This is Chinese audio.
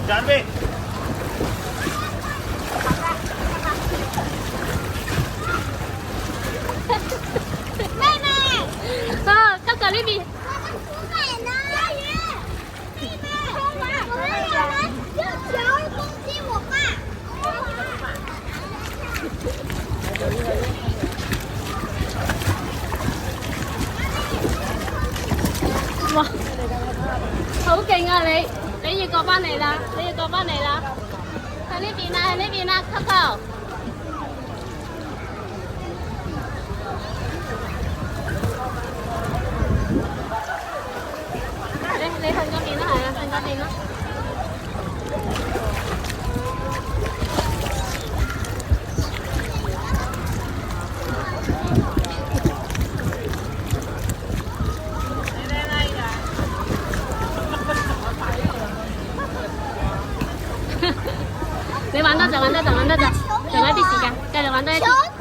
準備。妹妹，哥哥呢邊？出海呢！下雨。妹妹，我们有人用球攻击我爸。哇，好勁啊你要過翻嚟啦，你要過翻嚟啦，喺呢邊啦，喺呢邊啦，Coco。你去嗰邊啦，係啊，去嗰邊啦。你玩多陣，玩多陣，玩多陣，仲有啲時間，繼續玩多一啲。